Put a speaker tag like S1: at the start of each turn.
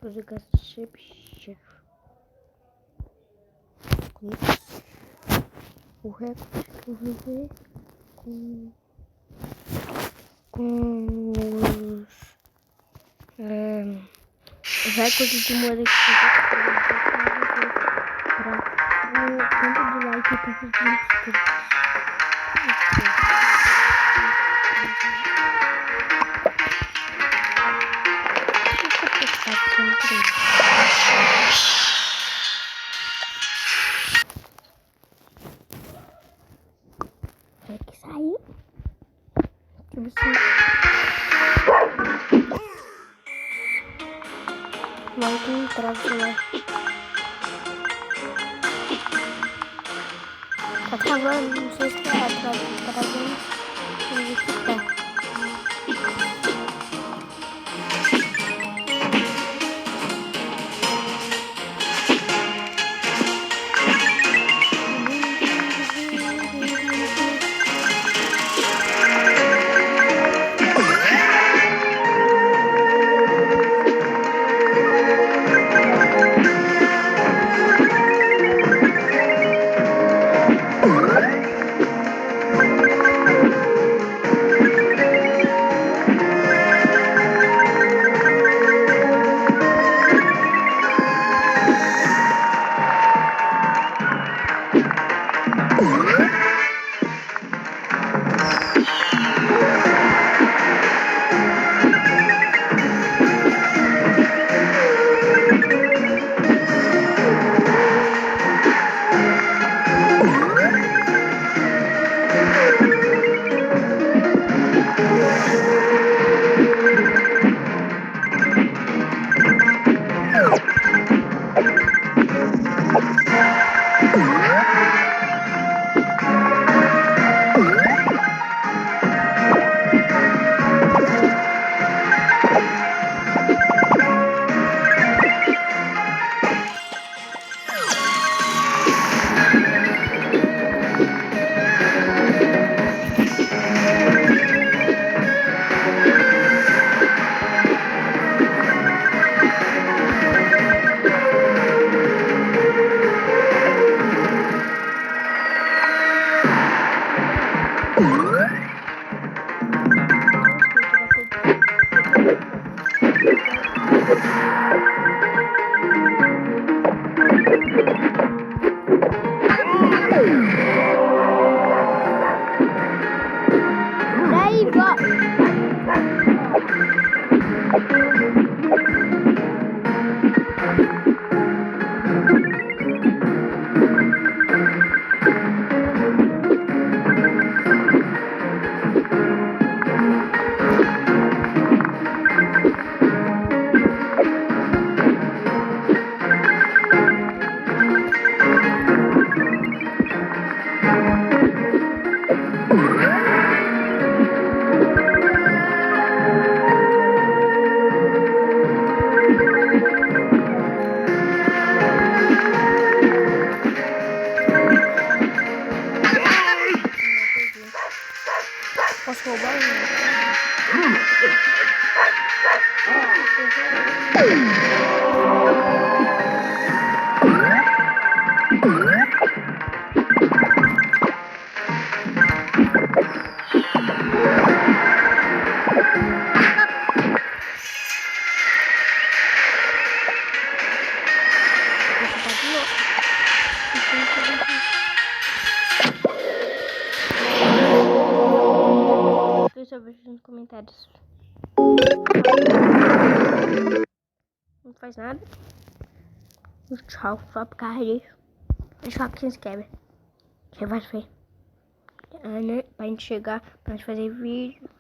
S1: Fazer gasta chef. Com isso, o recorde que eu vou ver com os recordes de moeda que eu vou para o tanto de like e tanto de inscritos. É que saiu. Tipo assim. Vai entrar lá. Tá travando, não sei se tá travando. Vamos ver se tá. Posso roubar sobre nos comentários. Não faz nada. Tchau, só por causa disso. Só que se inscreve. Você vai ver. Pra gente chegar, pra gente fazer vídeo.